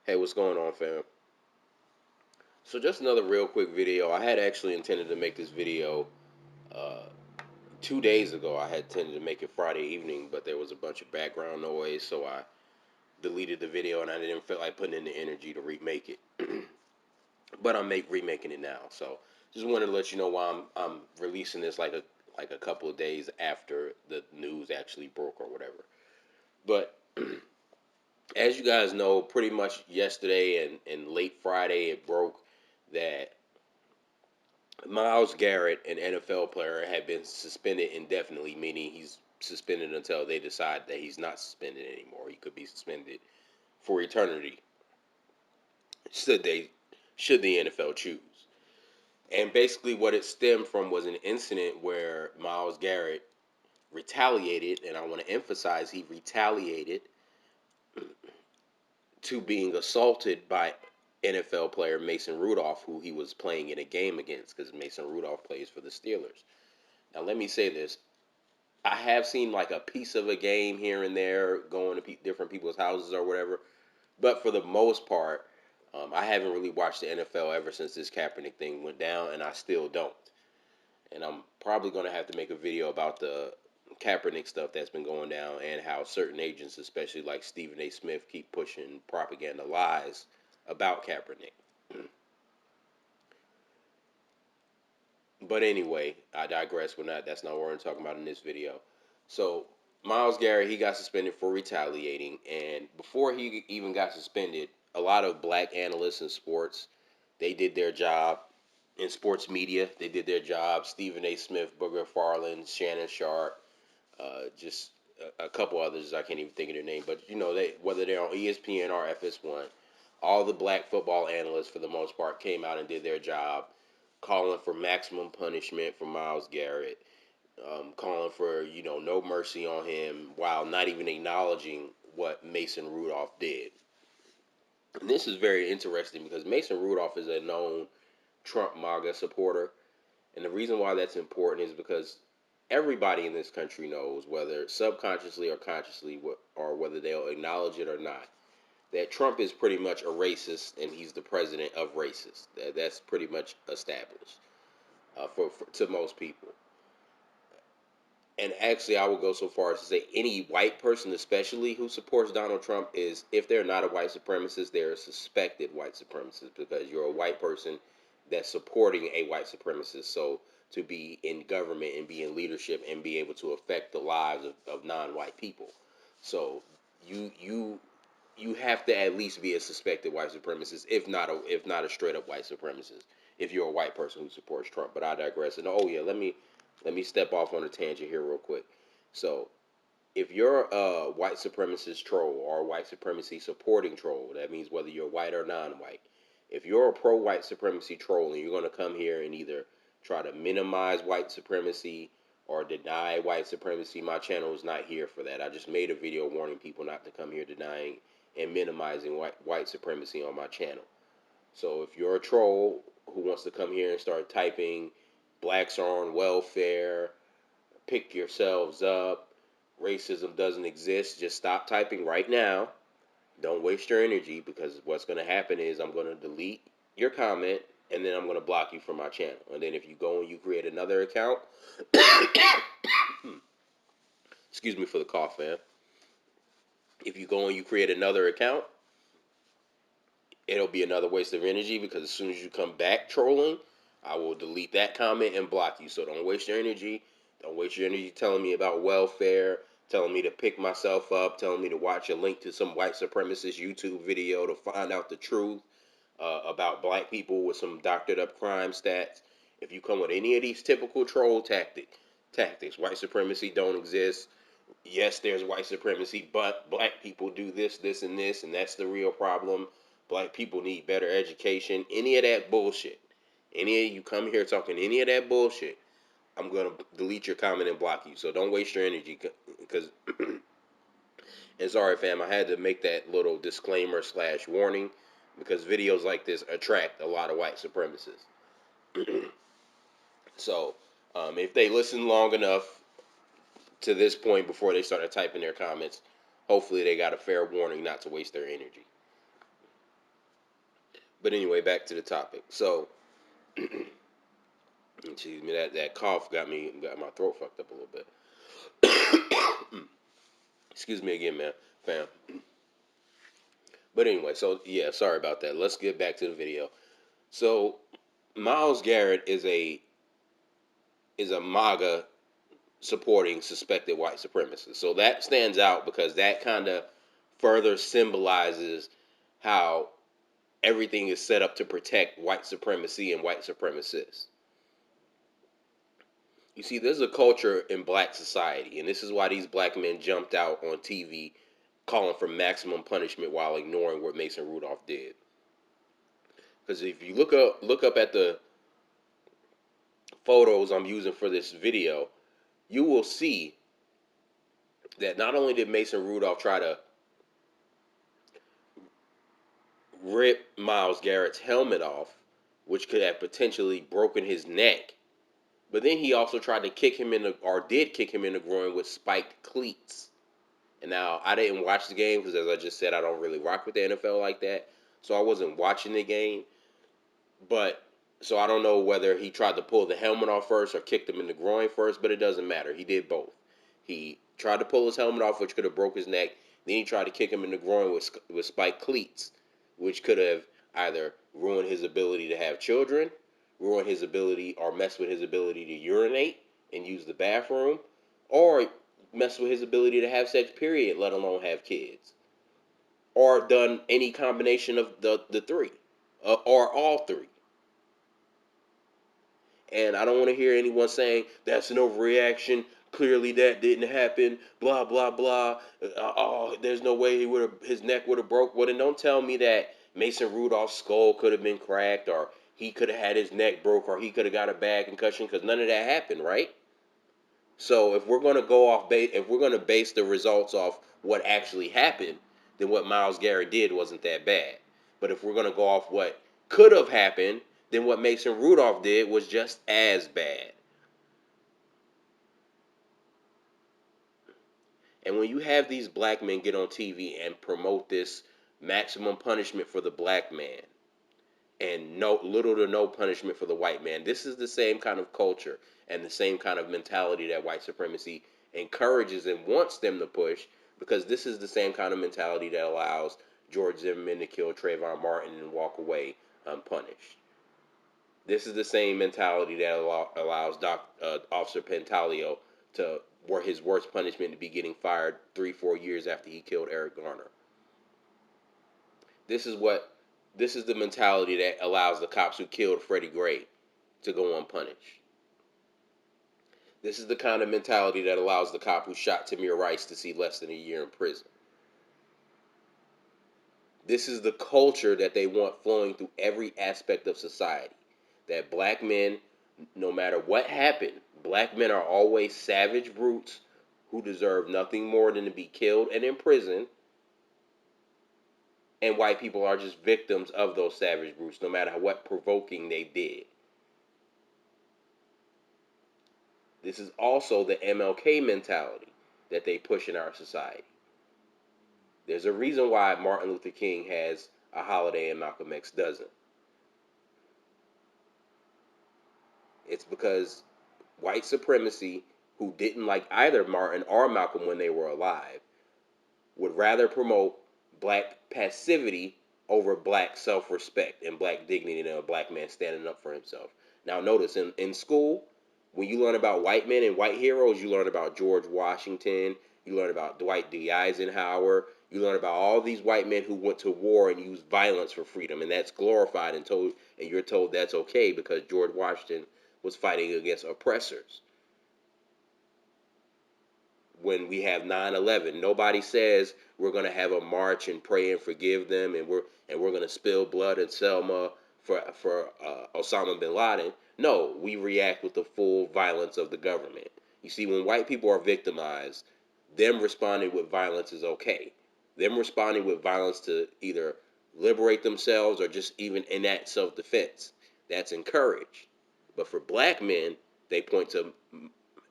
Hey, what's going on, fam? So just another real quick video. I had actually intended to make this video uh, 2 days ago. I had intended to make it Friday evening, but there was a bunch of background noise, so I deleted the video, and I didn't feel like putting in the energy to remake it. But I'm remaking it now. So just wanted to let you know why I'm releasing this like a couple of days after the news actually broke or whatever. But as you guys know, pretty much yesterday and late Friday it broke that Myles Garrett, an NFL player, had been suspended indefinitely, meaning he's suspended until they decide that he's not suspended anymore. He could be suspended for eternity should they should the NFL choose. And basically what it stemmed from was an incident where Myles Garrett retaliated, and I want to emphasize he retaliated to being assaulted by NFL player Mason Rudolph, who he was playing in a game against, because Mason Rudolph plays for the Steelers. Now, let me say this. I have seen like a piece of a game here and there going to different people's houses or whatever, but for the most part, I haven't really watched the NFL ever since this Kaepernick thing went down, and I still don't. And I'm probably going to have to make a video about the Kaepernick stuff that's been going down and how certain agents, especially like Stephen A. Smith, keep pushing propaganda lies about Kaepernick. But anyway, I digress. That's not what we're talking about in this video. So Myles Garrett, he got suspended for retaliating, and before he even got suspended, a lot of black analysts in sports, they did their job. In sports media, they did their job. Stephen A. Smith, Booger Farland, Shannon Sharp, just a couple others I can't even think of their name, but you know they whether they're on ESPN or FS1, all the black football analysts for the most part came out and did their job, calling for maximum punishment for Myles Garrett, calling for no mercy on him, while not even acknowledging what Mason Rudolph did. And this is very interesting because Mason Rudolph is a known Trump MAGA supporter, and the reason why that's important is because everybody in this country knows, whether subconsciously or consciously, or whether they'll acknowledge it or not, that Trump is pretty much a racist and he's the president of racists. That's pretty much established for to most people. And actually, I would go so far as to say any white person, especially who supports Donald Trump, is, if they're not a white supremacist, they're a suspected white supremacist because you're a white person that's supporting a white supremacist. So to be in government and be in leadership and be able to affect the lives of non-white people, so you you you have to at least be a suspected white supremacist, if not a straight up white supremacist, if you're a white person who supports Trump. But I digress. And oh yeah, let me step off on a tangent here real quick. So if you're a white supremacist troll or a white supremacy supporting troll, that means whether you're white or non-white. If you're a pro-white supremacy troll and you're going to come here and either try to minimize white supremacy or deny white supremacy, my channel is not here for that. I just made a video warning people not to come here denying and minimizing white supremacy on my channel. So if you're a troll who wants to come here and start typing blacks are on welfare, pick yourselves up, racism doesn't exist, just stop typing right now. Don't waste your energy, because what's going to happen is I'm going to delete your comment and then I'm going to block you from my channel. And then if you go and you create another account, excuse me for the cough, man. If you go and you create another account, it'll be another waste of energy, because as soon as you come back trolling, I will delete that comment and block you. So don't waste your energy. Don't waste your energy telling me about welfare, telling me to pick myself up, telling me to watch a link to some white supremacist YouTube video to find out the truth about black people with some doctored up crime stats. If you come with any of these typical troll tactics, white supremacy don't exist. Yes, there's white supremacy, but black people do this, this, and that's the real problem. Black people need better education. Any of that bullshit. Any of you come here talking any of that bullshit, I'm gonna delete your comment and block you. So don't waste your energy, because and sorry, fam, I had to make that little disclaimer slash warning because videos like this attract a lot of white supremacists. So if they listen long enough to this point before they started typing their comments, hopefully they got a fair warning not to waste their energy. But anyway, back to the topic. So, excuse me, that cough got my throat fucked up a little bit. Excuse me again, man, fam. But anyway, so yeah, sorry about that. Let's get back to the video. So, Myles Garrett is a MAGA supporting suspected white supremacists. So that stands out because that kind of further symbolizes how everything is set up to protect white supremacy and white supremacists. You see, there's a culture in black society, and this is why these black men jumped out on TV calling for maximum punishment while ignoring what Mason Rudolph did. Because if you look up at the photos I'm using for this video, you will see that not only did Mason Rudolph try to rip Myles Garrett's helmet off, which could have potentially broken his neck, but then he also tried to kick him did kick him in the groin with spiked cleats. And now I didn't watch the game because, as I just said, I don't really rock with the NFL like that, so I wasn't watching the game. But so I don't know whether he tried to pull the helmet off first or kicked him in the groin first, but it doesn't matter. He did both. He tried to pull his helmet off, which could have broke his neck. Then he tried to kick him in the groin with spiked cleats, which could have either ruined his ability to have children, ruin his ability, or mess with his ability to urinate and use the bathroom, or mess with his ability to have sex, period, let alone have kids. Or done any combination of the three, or all three. And I don't want to hear anyone saying that's an overreaction. Clearly, that didn't happen. Blah blah blah. Oh, there's no way his neck would have broke. Well, then don't tell me that Mason Rudolph's skull could have been cracked, or he could have had his neck broke, or he could have got a bad concussion, because none of that happened, right? So if we're going to if we're going to base the results off what actually happened, then what Myles Garrett did wasn't that bad. But if we're going to go off what could have happened, then what Mason Rudolph did was just as bad. And when you have these black men get on TV and promote this maximum punishment for the black man and no little to no punishment for the white man, this is the same kind of culture and the same kind of mentality that white supremacy encourages and wants them to push, because this is the same kind of mentality that allows George Zimmerman to kill Trayvon Martin and walk away unpunished. This is the same mentality that allows Officer Pentalio to were his worst punishment to be getting fired 3-4 years after he killed Eric Garner. This is the mentality that allows the cops who killed Freddie Gray to go unpunished. This is the kind of mentality that allows the cop who shot Tamir Rice to see less than a year in prison. This is the culture that they want flowing through every aspect of society. That black men, no matter what happened, black men are always savage brutes who deserve nothing more than to be killed and imprisoned. And white people are just victims of those savage brutes, no matter what provoking they did. This is also the MLK mentality that they push in our society. There's a reason why Martin Luther King has a holiday and Malcolm X doesn't. It's because white supremacy, who didn't like either Martin or Malcolm when they were alive, would rather promote black passivity over black self-respect and black dignity than a black man standing up for himself. Now notice, in school, when you learn about white men and white heroes, you learn about George Washington, you learn about Dwight D. Eisenhower, you learn about all these white men who went to war and used violence for freedom, and that's glorified and you're told that's okay because George Washington was fighting against oppressors. When we have 9/11, nobody says we're going to have a march and pray and forgive them, and we're going to spill blood in Selma for Osama bin Laden. No, we react with the full violence of the government. You see, when white people are victimized, them responding with violence is okay. Them responding with violence to either liberate themselves or just even enact self-defense, that's encouraged. But for black men, they point to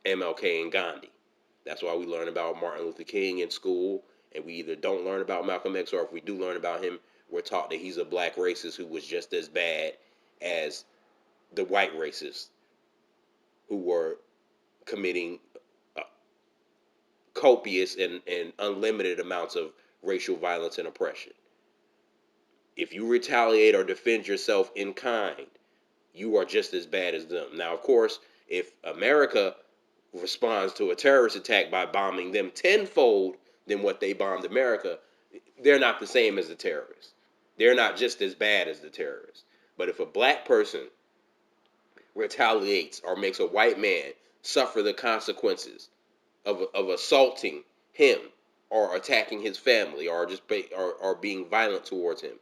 MLK and Gandhi. That's why we learn about Martin Luther King in school, and we either don't learn about Malcolm X, or if we do learn about him, we're taught that he's a black racist who was just as bad as the white racists who were committing uh, copious and unlimited amounts of racial violence and oppression. If you retaliate or defend yourself in kind, you are just as bad as them. Now, of course, if America responds to a terrorist attack by bombing them tenfold than what they bombed America, they're not the same as the terrorists. They're not just as bad as the terrorists. But if a black person retaliates or makes a white man suffer the consequences of assaulting him or attacking his family or just or being violent towards him,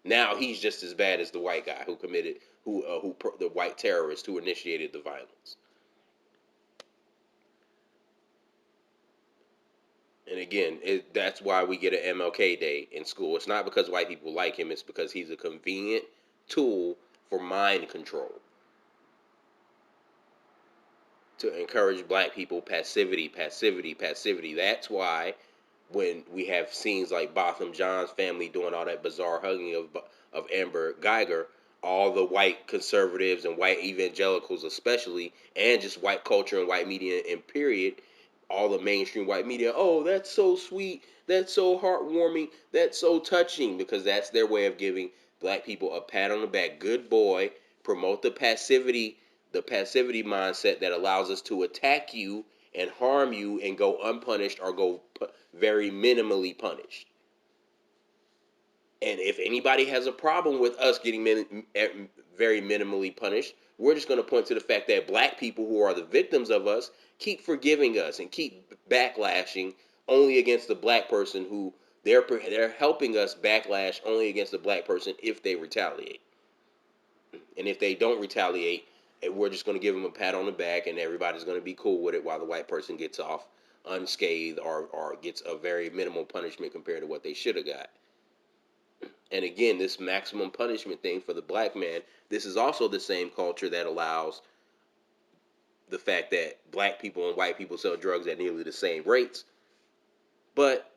now he's just as bad as the white guy who committed the white terrorist who initiated the violence. And again, that's why we get an MLK Day in school. It's not because white people like him. It's because he's a convenient tool for mind control to encourage black people passivity, passivity, passivity. That's why when we have scenes like Botham Jean's family doing all that bizarre hugging of Amber Geiger, all the white conservatives and white evangelicals especially, and just white culture and white media in period, all the mainstream white media, oh, that's so sweet, that's so heartwarming, that's so touching, because that's their way of giving black people a pat on the back. Good boy, promote the passivity mindset that allows us to attack you and harm you and go unpunished or go very minimally punished. And if anybody has a problem with us getting very minimally punished, we're just going to point to the fact that black people who are the victims of us keep forgiving us and keep backlashing only against the black person who they're helping us backlash only against the black person if they retaliate. And if they don't retaliate, we're just going to give them a pat on the back and everybody's going to be cool with it while the white person gets off unscathed or gets a very minimal punishment compared to what they should have got. And again, this maximum punishment thing for the black man, this is also the same culture that allows the fact that black people and white people sell drugs at nearly the same rates, but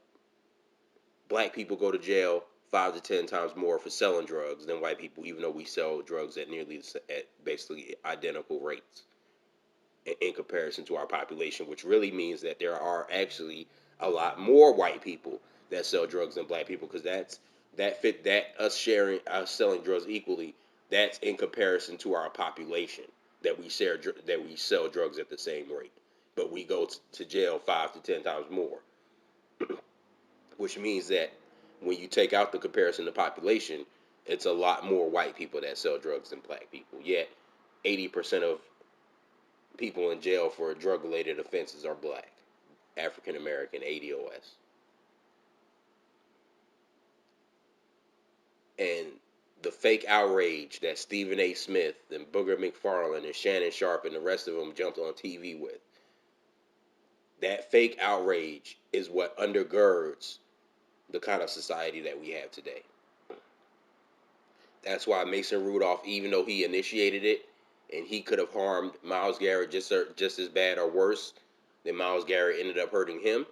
black people go to jail 5 to 10 times more for selling drugs than white people, even though we sell drugs at basically identical rates in comparison to our population, which really means that there are actually a lot more white people that sell drugs than black people, because that us selling drugs equally, that's in comparison to our population that we sell drugs at the same rate, but we go to jail 5 to 10 times more, which means that when you take out the comparison to population, it's a lot more white people that sell drugs than black people. Yet 80% of people in jail for drug related offenses are black, African American, ADOS. And the fake outrage that Stephen A. Smith and Booger McFarland and Shannon Sharp and the rest of them jumped on TV with, that fake outrage is what undergirds the kind of society that we have today. That's why Mason Rudolph, even though he initiated it and he could have harmed Myles Garrett just as bad or worse than Myles Garrett ended up hurting him,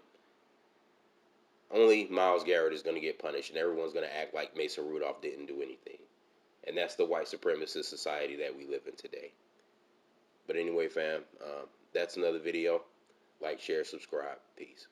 only Myles Garrett is going to get punished, and everyone's going to act like Mason Rudolph didn't do anything. And that's the white supremacist society that we live in today. But anyway, fam, that's another video. Like, share, subscribe. Peace.